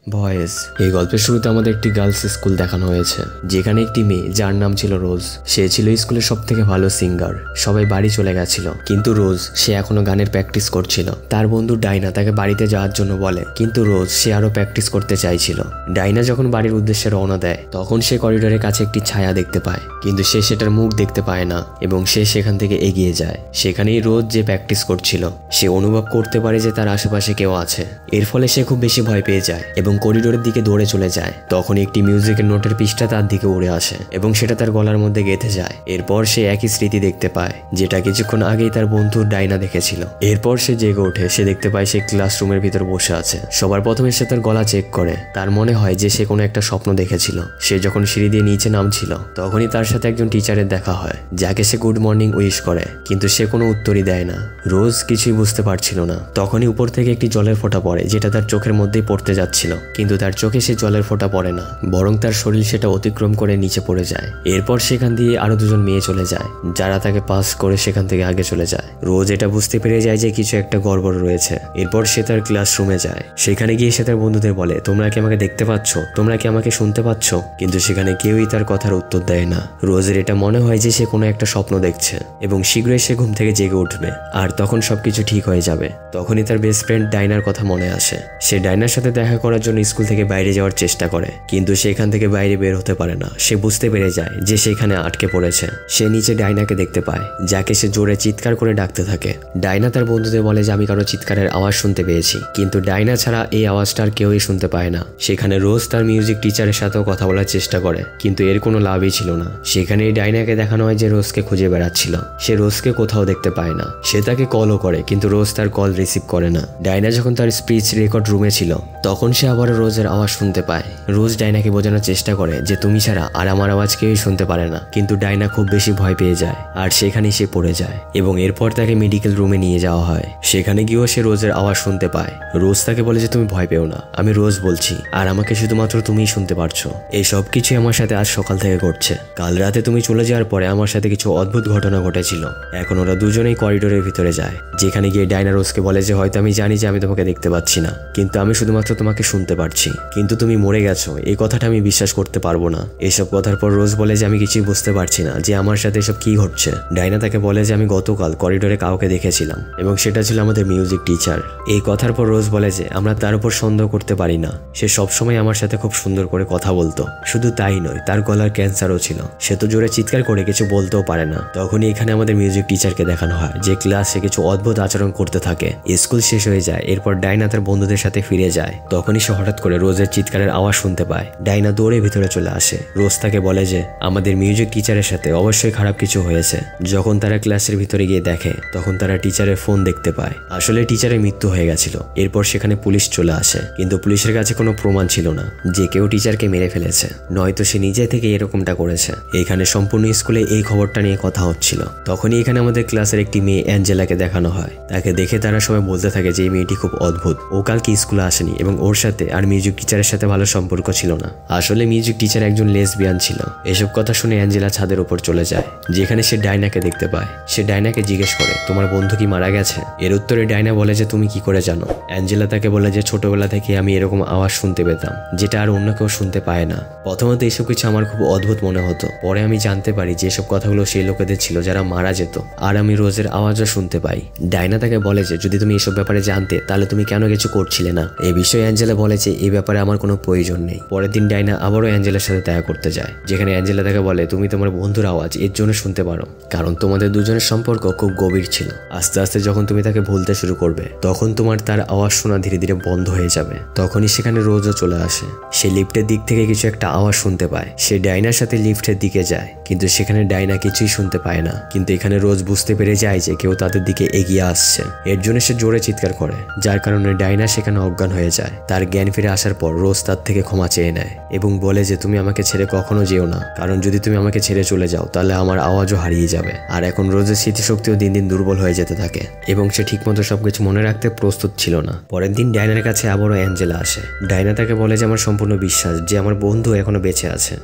Voice. এই গল্পের শুরুতে আমাদের একটি গার্লস স্কুল দেখানো হয়েছে, যেখানে একটি মেয়ে যার নাম ছিল রোজ। সে ছিল স্কুলের সব থেকে ভালো সিঙ্গার। সবাই বাড়ি চলে গেছিল, কিন্তু রোজ সে এখনো গানের প্র্যাকটিস করছিল। তার বন্ধু ডাইনা তাকে বাড়িতে যাওয়ার জন্য বলে, কিন্তু রোজ সে আরো প্র্যাকটিস করতে চাইছিল। ডাইনা যখন বাড়ির উদ্দেশ্যে রওনা দেয়, তখন সে করিডোরের কাছে একটি ছায়া দেখতে পায়, কিন্তু সে সেটার মুখ দেখতে পায় না এবং সে সেখান থেকে এগিয়ে যায়। সেখানেই রোজ যে প্র্যাকটিস করছিল, সে অনুভব করতে পারে যে তার আশেপাশে কেউ আছে। এর ফলে সে খুব বেশি ভয় পেয়ে যায় এবং করিডোরের দিকে দৌড়ে চলে যায়। তখন একটি মিউজিকের নোটের পৃষ্ঠা তার দিকে উড়ে আসে এবং সেটা তার গলার মধ্যে গেঁথে যায়। এরপর সে একই স্মৃতি দেখতে পায়, যেটা কিছুক্ষণ আগেই তার বন্ধু ডাইনা দেখেছিল। এরপর সে জেগে ওঠে। সে দেখতে পায় সে ক্লাসরুমের ভিতর বসে আছে। সবার প্রথমে সে তার গলা চেক করে। তার মনে হয় যে সে কোনো একটা স্বপ্ন দেখেছিল। সে যখন সিঁড়ি দিয়ে নিচে নামছিল, তখনই তার সাথে একজন টিচারের দেখা হয়, যাকে সে গুড মর্নিং উইশ করে, কিন্তু সে কোনো উত্তরই দেয় না। রোজ কিছুই বুঝতে পারছিল না। তখনই উপর থেকে একটি জলের ফোঁটা পড়ে, যেটা তার চোখের মধ্যেই পড়তে যাচ্ছিল, কিন্তু তার চোখে সে জলের ফোঁটা পড়ে না, বরং তার শরীর সেটা অতিক্রম করে নিচে পড়ে যায়। এরপর সেখান দিয়ে আরো দুজন মেয়ে চলে যায়, যারা তাকে পাস করে সেখান থেকে আগে চলে যায়। রোজ এটা বুঝতে পেরে যায় যে কিছু একটা গড়বড় রয়েছে। এরপর সে তার ক্লাসরুমে যায়। সেখানে গিয়ে সে তার বন্ধুদের বলে, তোমরা কি আমাকে দেখতে পাচ্ছ? তোমরা কি আমাকে শুনতে পাচ্ছ? কিন্তু সেখানে কেউই তার কথার উত্তর দেয় না। রোজের এটা মনে হয় যে সে কোনো একটা স্বপ্ন দেখছে এবং শীঘ্রই সে ঘুম থেকে জেগে উঠবে আর তখন সবকিছু ঠিক হয়ে যাবে। তখনই তার বেস্ট ফ্রেন্ড ডাইনার কথা মনে আসে। সে ডাইনার সাথে দেখা করার জন্য স্কুল থেকে বাইরে যাওয়ার চেষ্টা করে, কিন্তু সেখান থেকে বাইরে বের হতে পারে না। সে বুঝতে পেরে যায় যে সেখানে আটকে পড়েছে। সে নিচে ডাইনাকে দেখতে পায়, যাকে সে জোরে চিৎকার করে ডাকতে থাকে। ডাইনা তার বন্ধুদের বলে যে আমি কারো চিৎকারের আওয়াজ শুনতে পেয়েছি, কিন্তু ডাইনা ছাড়া এই আওয়াজটা আর কেউই শুনতে পায় না। সেখানে রোজ তার মিউজিক টিচারের সাথেও কথা বলার চেষ্টা করে, কিন্তু এর কোনো লাভই ছিল না। সেখানে ডাইনাকে দেখানো হয় যে রোজকে খুঁজে বেড়াচ্ছিল। সে রোজকে কোথাও দেখতে পায় না। সে তাকে কলও করে, কিন্তু রোজ তার কল রিসিভ করে না। ডাইনা যখন তার স্পিচ রেকর্ড রুমে ছিল, তখন সে আবার রোজের আওয়াজ শুনতে পায়। রোজ ডাইনাকে বোঝানোর চেষ্টা করে যে তুমি ছাড়া আর আমার আওয়াজ কেউই শুনতে পারে না, কিন্তু ডাইনা খুব বেশি ভয় পেয়ে যায় আর সেখানেই সে পড়ে যায় এবং এরপর তাকে মেডিকেল রুমে নিয়ে যাওয়া হয়। সেখানে গিয়েও সে রোজের আওয়াজ শুনতে পায়। রোজ তাকে বলে যে তুমি ভয় পেও না, আমি রোজ বলছি আর আমাকে শুধুমাত্র তুমিই শুনতে পারছো। এই সব কিছুই আমার সাথে আজ সকাল থেকে ঘটছে। কাল রাতে তুমি চলে যাওয়ার পরে আমার সাথে কিছু অদ্ভুত ঘটনা ঘটেছিল। এখন ওরা দুজনেই করিডোরের ভিতরে যায়, যেখানে গিয়ে ডাইনা রোজকে বলে যে হয়তো আমি জানি যে আমি তোমাকে দেখতে পাচ্ছি না, কিন্তু আমি শুধুমাত্র তোমাকে শুনতে পারছি, কিন্তু তুমি মরে গেছো এই কথাটা আমি বিশ্বাস করতে পারবো না। এসব কথার পর রোজ বলে যে আমি কিছুই বুঝতে পারছি না যে আমার সাথে এসব কি ঘটছে। ডাইনা তাকে বলে যে আমি গতকাল করিডোরে কাউকে দেখেছিলাম এবং সেটা ছিল আমাদের মিউজিক টিচার। এই কথার পর রোজ বলে যে আমরা তার উপর সন্দেহ করতে পারি না। সে সবসময় আমার সাথে খুব সুন্দর করে কথা বলতো। শুধু তাই নয়, তার গলার ক্যান্সারও ছিল। সে তো জোরে চিৎকার করে কিছু বলতেও পারে না। তখনই এখানে আমাদের মিউজিক টিচারকে দেখানো হয়, যে ক্লাসে কিছু অদ্ভুত আচরণ করতে থাকে। স্কুল শেষ হয়ে যায়। এরপর ডাইনা তার বন্ধুদের সাথে ফিরে যায়। তখনই সে হঠাৎ করে রোজের চিৎকারের আওয়াজ শুনতে পায়। ডাইনা দৌড়ে ভিতরে চলে আসে। রোজ তাকে বলে যে আমাদের মিউজিক টিচারের সাথে অবশ্যই খারাপ কিছু হয়েছে। যখন তারা ক্লাসের ভিতরে গিয়ে দেখে, তখন তারা টিচারের ফোন দেখতে পায়। আসলে টিচারের মৃত্যু হয়ে গেছিল। এরপর সেখানে পুলিশ চলে আসে, কিন্তু পুলিশের কাছে কোনো প্রমাণ ছিল না যে কেউ টিচারকে মেরে ফেলেছে, নয়তো সে নিজে থেকে এরকমটা করেছে। এখানে সম্পূর্ণ স্কুলে এই খবরটা নিয়ে কথা হচ্ছিল। তখনই এখানে আমাদের ক্লাসের একটি মেয়ে অ্যাঞ্জেলাকে দেখানো হয়। তাকে দেখে তারা সবাই বলতে থাকে যে এই মেয়েটি খুব অদ্ভুত। ও কালকে স্কুলে আসেনি এবং ওর সাথে আর মিউজিক টিচারের সাথে ভালো সম্পর্ক ছিল না। আসলে মিউজিক টিচার একজন লেসবিয়ান ছিল। এসব কথা শুনে অ্যাঞ্জেলা ছাদের উপর চলে যায়, যেখানে সে ডাইনাকে দেখতে পায়। সে ডাইনাকে জিজ্ঞেস করে তোমার বন্ধু কি মারা গেছে? এর উত্তরে ডাইনা বলে যে তুমি কি করে জানো? অ্যাঞ্জেলা তাকে বলে যে ছোটবেলা থেকে আমি এরকম আওয়াজ শুনতে পেতাম, যেটা আর অন্য কেউ শুনতে পায় না। প্রথমত এসব কিছু আমার খুব অদ্ভুত মনে হতো। পরে আমি জানতে পারি যে এসব কথাগুলো সেই লোকেদের ছিল যারা মারা যেত, আর আমি রোজের আওয়াজও শুনতে পাই। ডাইনা তাকে বলে যে যদি তুমি এসব ব্যাপারে জানতে তাহলে তুমি কেন কিছু করছিলে না? এই বিষয়ে অ্যাঞ্জেলা বলে যে এই ব্যাপারে আমার কোনো প্রয়োজন নেই। পরের দিন ডাইনা আবারও অ্যাঞ্জেলার সাথে দেখা করতে যায়, যেখানে অ্যাঞ্জেলা তাকে বলে তুমি তোমার বন্ধুর আওয়াজ এর জন্য শুনতে পারো, কারণ তোমাদের দুজনের সম্পর্ক খুব গভীর ছিল। আস্তে আস্তে যখন তুমি তাকে ভুলতে শুরু করবে, তখন তোমার তার আওয়াজ শোনা ধীরে ধীরে বন্ধ হয়ে যাবে। তখনই সেখানে রোজও চলে আসে। সে লিফটের দিক থেকে কিছু একটা আওয়াজ শুনতে পায়। সে ডাইনার সাথে লিফটের দিকে যায়, কিন্তু সেখানে ডাইনা কিছুই শুনতে পায় না। কিন্তু এখানে রোজ বুঝতে পেরে যায় যে কেউ তাদের দিকে এগিয়ে আসছে। এর জন্য সে জোরে চিৎকার করে, যার কারণে ডাইনা সেখানে অজ্ঞান হয়ে যায়। তার জ্ঞান ফিরে আসার পর রোজ তার থেকে ক্ষমা চেয়ে নেয় এবং বলে যে তুমি আমাকে ছেড়ে কখনো যেও না, কারণ যদি তুমি আমাকে ছেড়ে চলে যাও তাহলে আমার আওয়াজও হারিয়ে যাবে। আর এখন রোজের স্মৃতিশক্তিও দিন দিন দুর্বল হয়ে যেতে থাকে এবং সে ঠিকমতো সবকিছু মনে রাখতে প্রস্তুত ছিল না। পরের দিন ডাইনার কাছে আবারও অ্যাঞ্জেলা আসে। ডাইনা তাকে বলে যে আমার সম্পূর্ণ বিশ্বাস যে আমার বন্ধু এখনো বেঁচে আছে।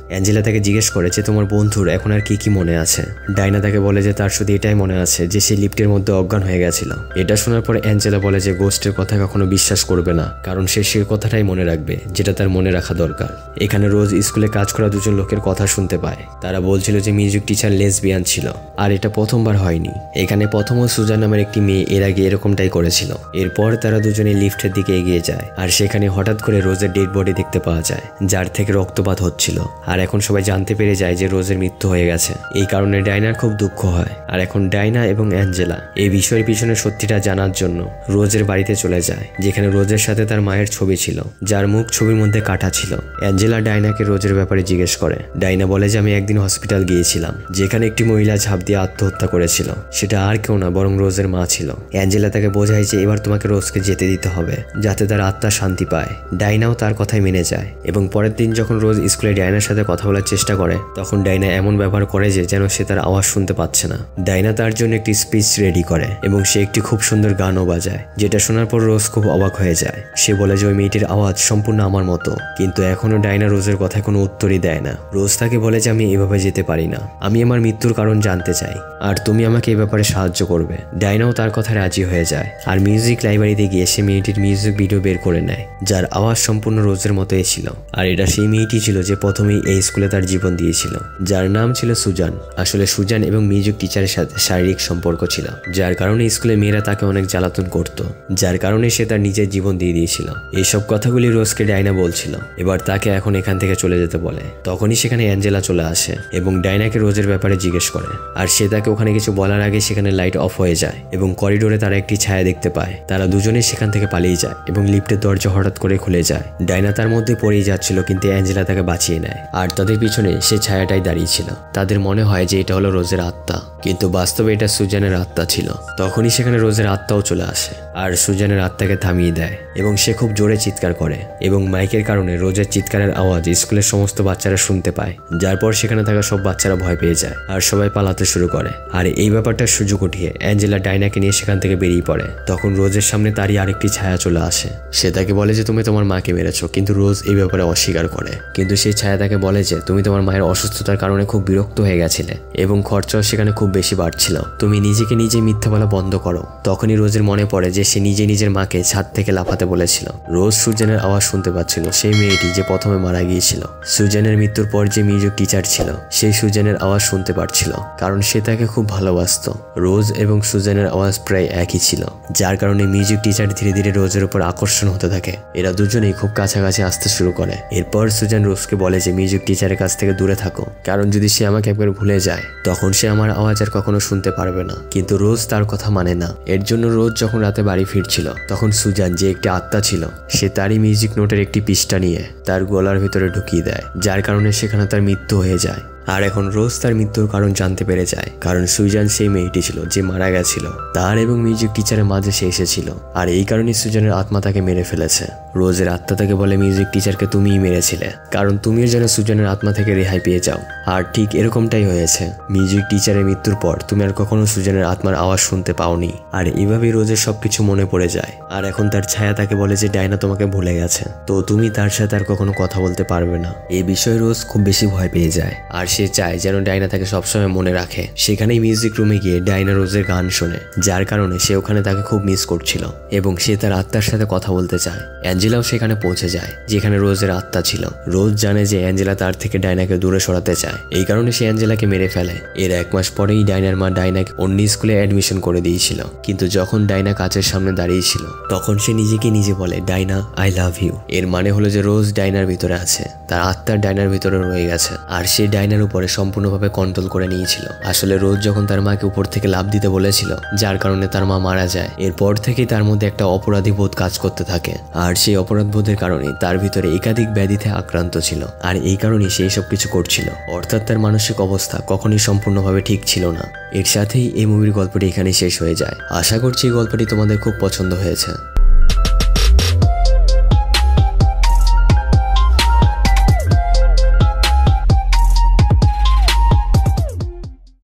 অ্যাঞ্জেলা তাকে জিজ্ঞেস করে যে তোমার বন্ধুর এখন আর কি কি মনে আছে? ডাইনা তাকে বলে যে তার শুধু এটাই মনে আছে যে সে লিফটের মধ্যে অজ্ঞান হয়ে গেছিল। এটা শোনার পর অ্যাঞ্জেলা বলে যে গোস্টের কথা কখনো বিশ্বাস করবে না, কারণ সে কথাটা কথাটাই মনে রাখবে যেটা তার মনে রাখা দরকার। এখানে রোজ স্কুলে কাজ করা দুজন লোকের কথা শুনতে পায়। তারা বলছিল যে মিউজিক টিচার লেসবিয়ান ছিল, আর এটা প্রথমবার হয়নি। এখানে প্রথমও সুজান নামের একটি মেয়ে এর আগে এরকমটাই করেছিল। এরপর তারা দুজনে লিফটের দিকে এগিয়ে যায়, আর সেখানে হঠাৎ করে রোজের ডেড বডি দেখতে পাওয়া যায়, যার থেকে রক্তপাত হচ্ছিল। আর এখন সবাই জানতে পেরে যায় যে রোজের মৃত্যু হয়ে গেছে। এই কারণে ডাইনার খুব দুঃখ হয়। আর এখন ডাইনা এবং অ্যাঞ্জেলা এই বিষয়ের পিছনে সত্যিটা জানার জন্য রোজের বাড়িতে চলে যায়, যেখানে রোজের সাথে তার মায়ের ছবি ছিল, যার মুখ ছবির মধ্যে কাটা ছিল। অ্যাঞ্জেলা ডাইনাকে রোজের ব্যাপারে জিজ্ঞেস করে। ডাইনা বলে যে আমি একদিন হসপিটাল গিয়েছিলাম, যেখানে একটি মহিলা ঝাঁপ দিয়ে আত্মহত্যা করেছিল। সেটা আর কেউ না, বরং রোজের মা ছিল। অ্যাঞ্জেলা তাকে বোঝায় যে এবার তোমাকে রোজকে যেতে দিতে হবে, যাতে তার আত্মা শান্তি পায়। ডাইনাও তার কথাই মেনে যায়, এবং পরের দিন যখন রোজ স্কুলে ডাইনার সাথে কথা বলার চেষ্টা করে, তখন ডাইনা এমন ব্যবহার করে যে যেন সে তার আওয়াজ শুনতে পাচ্ছে না। ডাইনা তার জন্য একটি স্পিচ রেডি করে, এবং সে একটি খুব সুন্দর গানও বাজায়, যেটা শোনার পর রোজ খুব অবাক হয়ে যায়। সে বলে যে ওই মেয়েটির আওয়াজ সম্পূর্ণ আমার মতো। কিন্তু এখনো ডাইনা রোজের কথায় কোনো উত্তরই দেয় না। রোজ তাকে বলে যে আমি এভাবে যেতে পারি না, আমি আমার মৃত্যুর কারণ জানতে চাই, আর তুমি আমাকে এই ব্যাপারে সাহায্য করবে। ডাইনাও তার কথায় রাজি হয়ে যায়, আর মিউজিক লাইব্রেরিতে গিয়ে সে মেয়েটির মিউজিক ভিডিও বের করে নেয়, যার আওয়াজ সম্পূর্ণ রোজের মতোই ছিল। আর এটা সেই মেয়েটি ছিল যে প্রথমেই এই স্কুলে তার জীবন দিয়েছিল, যার নাম ছিল সুজান। আসলে সুজান এবং মিউজিক টিচারের সাথে শারীরিক সম্পর্ক ছিল, যার কারণে স্কুলে মেয়েরা তাকে অনেক জ্বালাতন করত, যার কারণে সে তার নিজের জীবন দিয়ে দিয়েছিল। এইসব কথাগুলি রোজকে ডাইনা বলছিল। এবার তাকে এখন এখান থেকে চলে যেতে বলে। তখনই সেখানে অ্যাঞ্জেলা চলে আসে এবং ডাইনাকে রোজের ব্যাপারে জিজ্ঞেস করে। আর সে তাকে ওখানে কিছু বলার আগে সেখানে লাইট অফ হয়ে যায়, এবং করিডোরে তারা একটি ছায়া দেখতে পায়। তারা দুজনেই সেখান থেকে পালিয়ে যায়, এবং লিফটের দরজা হঠাৎ করে খুলে যায়। ডাইনা তার মধ্যে পড়েই যাচ্ছিল, কিন্তু অ্যাঞ্জেলা তাকে বাঁচিয়ে নেয়। আর তাদের পিছনে সে ছায়াটাই দাঁড়িয়েছিল। তাদের মনে হয় যে এটা হলো রোজের আত্মা, কিন্তু বাস্তবে এটা সুজানের আত্মা ছিল। তখনই সেখানে রোজের আত্মাও চলে আসে, আর সুজানের আত্মাকে থামিয়ে দেয়, এবং সে খুব জোরে চিৎকার করে, এবং মাইকের কারণে রোজের চিৎকারের আওয়াজ স্কুলের সমস্ত বাচ্চারা শুনতে পায়। যার পর সেখানে থাকা সব বাচ্চারা ভয় পেয়ে যায়, আর সবাই পালাতে শুরু করে। আর এই ব্যাপারটার সুযোগ উঠিয়ে অ্যাঞ্জেলা ডাইনাকে নিয়ে সেখান থেকে বেরিয়ে পড়ে। তখন রোজের সামনে তারই আরেকটি ছায়া চলে আসে। সে তাকে বলে যে তুমি তোমার মাকে মেরেছো, কিন্তু রোজ এই ব্যাপারে অস্বীকার করে। কিন্তু সেই ছায়া তাকে বলে যে তুমি তোমার মায়ের অসুস্থতার কারণে খুব বিরক্ত হয়ে গেছিলে, এবং খরচাও সেখানে খুব বেশি বাড়ছিল। তুমি নিজেকে নিজে মিথ্যা বলা বন্ধ করো। তখনই রোজের মনে পড়ে যে সে নিজে নিজের মাকে ছাদ থেকে লাফাতে বলেছিল। রোজ সুজানের আওয়াজ শুনতে পাচ্ছিল, সেই মেয়েটি যে প্রথমে মারা গিয়েছিল। সুজানের মৃত্যুর পর যে মিউজিক টিচার ছিল, সেই সুজানের আওয়াজ শুনতে পারছিল, কারণ সে তাকে খুব ভালোবাসত। রোজ এবং সুজানের আওয়াজ প্রায় একই ছিল, যার কারণে মিউজিক টিচার ধীরে ধীরে রোজের উপর আকর্ষণ হতে থাকে। এরা দুজনেই খুব কাছাকাছি আসতে শুরু করে। এরপর সুজান রোজকে বলে যে মিউজিক টিচারের কাছ থেকে দূরে থাকো, কারণ যদি সে আমাকে একবার ভুলে যায় তখন সে আমার আওয়াজ আর কখনো শুনতে পারবে না। কিন্তু রোজ তার কথা মানে না। এর জন্য রোজ যখন রাতে বাড়ি ফিরছিল, তখন সুজান যে একটি আত্মা ছিল, সে তারই মিউজিক নোটের একটি পৃষ্ঠা নিয়ে তার গলার ভিতরে ঢুকিয়ে দেয়, যার কারণে সেখানে তার মৃত্যু হয়ে যায়। আর এখন রোজ তার মৃত্যুর কারণ জানতে পেরে যায়, কারণ সুজান সেই মেয়েটি ছিল যে মারা গেছিল। তার এবং মিউজিক টিচারের মাঝে সে এসেছিল, আর এই কারণে সুজানের আত্মা তাকে মেরে ফেলেছে। রোজের আত্মা তাকে বলে মিউজিক টিচারকে তুমিই মেরেছিলে, কারণ তুমিও যেন সুজানের আত্মা থেকে রেহাই পেয়ে যাও। আর ঠিক এরকমটাই হয়েছে। মিউজিক টিচারের মৃত্যুর পর তুমি আর কখনো সুজানের আত্মার আওয়াজ শুনতে পাওনি। আর এইভাবেই রোজের সবকিছু মনে পড়ে যায়। আর এখন তার ছায়া তাকে বলে যে ডাইনা তোমাকে ভুলে গেছে, তো তুমি তার সাথে আর কখনো কথা বলতে পারবে না। এই বিষয়ে রোজ খুব বেশি ভয় পেয়ে যায়, আর সে চায় যেন ডাইনা তাকে সবসময় মনে রাখে। সেখানেই মিউজিক রুমে গিয়ে ডাইনা রোজের গান শোনে, যার কারণে সে ওখানে তাকে খুব মিস করছিল, এবং সে তার আত্মার সাথে কথা বলতে চায়। অ্যাঞ্জেলাও সেখানে পৌঁছে যায়, যেখানে রোজের আত্মা ছিল। রোজ জানে যে অ্যাঞ্জেলা তার থেকে ডাইনাকে দূরে সরাতে চায়, এই কারণে সে অ্যাঞ্জেলাকে মেরে ফেলে। এর 1 মাস পরেই ডাইনার মা ডাইনাকে অন্য স্কুলে অ্যাডমিশন করে দিয়েছিল। কিন্তু যখন ডাইনা কাচের সামনে দাঁড়িয়েছিল, তখন সে নিজেকে নিজে বলে ডাইনা আই লাভ ইউ। এর মানে হলো যে রোজ ডাইনার ভিতরে আছে, তার আত্মার ডাইনার ভিতরে রয়ে গেছে, আর সে ডাইনার উপরে সম্পূর্ণভাবে কন্ট্রোল করে নিয়েছিল। আসলে রোজ যখন তার মাকে উপর থেকে লাফ দিতে বলেছিল, যার কারণে তার মা মারা যায়, এরপর থেকেই তার মধ্যে একটা অপরাধী বোধ কাজ করতে থাকে। আর সেই অপরাধ বোধের কারণে তার ভিতরে একাধিক ব্যাধিতে আক্রান্ত ছিল, আর এই কারণেই সে সব কিছু করছিল। অর্থাৎ তার মানসিক অবস্থা কখনই সম্পূর্ণভাবে ঠিক ছিল না। এর সাথেই এই মুভির গল্পটি এখানেই শেষ হয়ে যায়। আশা করছি এই গল্পটি তোমাদের খুব পছন্দ হয়েছে।